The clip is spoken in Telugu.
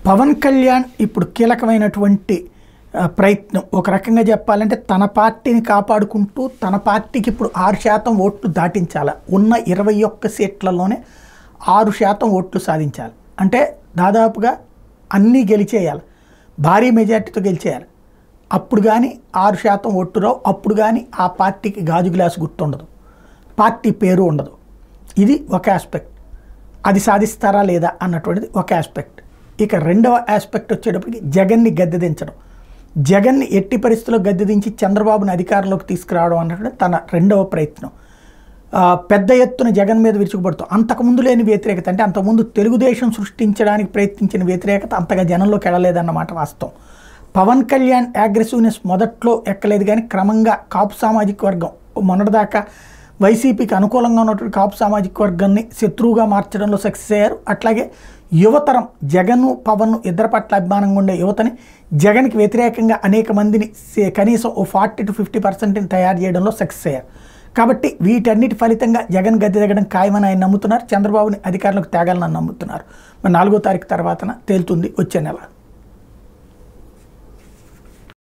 పవన్ కళ్యాణ్ ఇప్పుడు కీలకమైనటువంటి ప్రయత్నం ఒక రకంగా చెప్పాలంటే తన పార్టీని కాపాడుకుంటూ తన పార్టీకి ఇప్పుడు 6% ఓట్లు దాటించాలి. ఉన్న 21 సీట్లలోనే 6% ఓట్లు సాధించాలి. అంటే దాదాపుగా అన్నీ గెలిచేయాలి, భారీ మెజార్టీతో గెలిచేయాలి. అప్పుడు కానీ 6% ఓట్లు రావు. అప్పుడు కానీ ఆ పార్టీకి గాజు గ్లాసు గుర్తుండదు, పార్టీ పేరు ఉండదు. ఇది ఒక ఆస్పెక్ట్. అది సాధిస్తారా లేదా అన్నటువంటిది ఒక ఆస్పెక్ట్. ఇక రెండవ ఆస్పెక్ట్ వచ్చేటప్పటికి జగన్ని గద్దెదించడం. జగన్ని ఎట్టి పరిస్థితుల్లో గద్దెదించి చంద్రబాబుని అధికారంలోకి తీసుకురావడం అన్నటువంటి తన రెండవ ప్రయత్నం. పెద్ద ఎత్తున జగన్ మీద విరుచుకుపడుతూ అంతకుముందు లేని వ్యతిరేకత, అంటే అంతకుముందు తెలుగుదేశం సృష్టించడానికి ప్రయత్నించిన వ్యతిరేకత అంతగా జనంలోకి వెళ్ళలేదన్నమాట వాస్తవం. పవన్ కళ్యాణ్ అగ్రెసివ్నెస్ మొదట్లో ఎక్కలేదు, కానీ క్రమంగా కాపు సామాజిక వర్గం మొన్నటిదాకా వైసీపీకి అనుకూలంగా ఉన్నటువంటి కాపు సామాజిక వర్గాన్ని శత్రువుగా మార్చడంలో సక్సెస్ అయ్యారు. అట్లాగే యువతరం జగన్ పవన్ ఇద్దరి పట్ల అభిమానంగా ఉండే యువతని జగన్కి వ్యతిరేకంగా అనేక మందిని కనీసం 40 to 50% తయారు చేయడంలో సక్సెస్ అయ్యారు. కాబట్టి వీటన్నిటి ఫలితంగా జగన్ గద్దె దిగడం ఖాయమని ఆయన నమ్ముతున్నారు. చంద్రబాబుని అధికారంలోకి తేగాలని నమ్ముతున్నారు. మరి 4వ తారీఖు తర్వాతన తేలుతుంది వచ్చే నెల.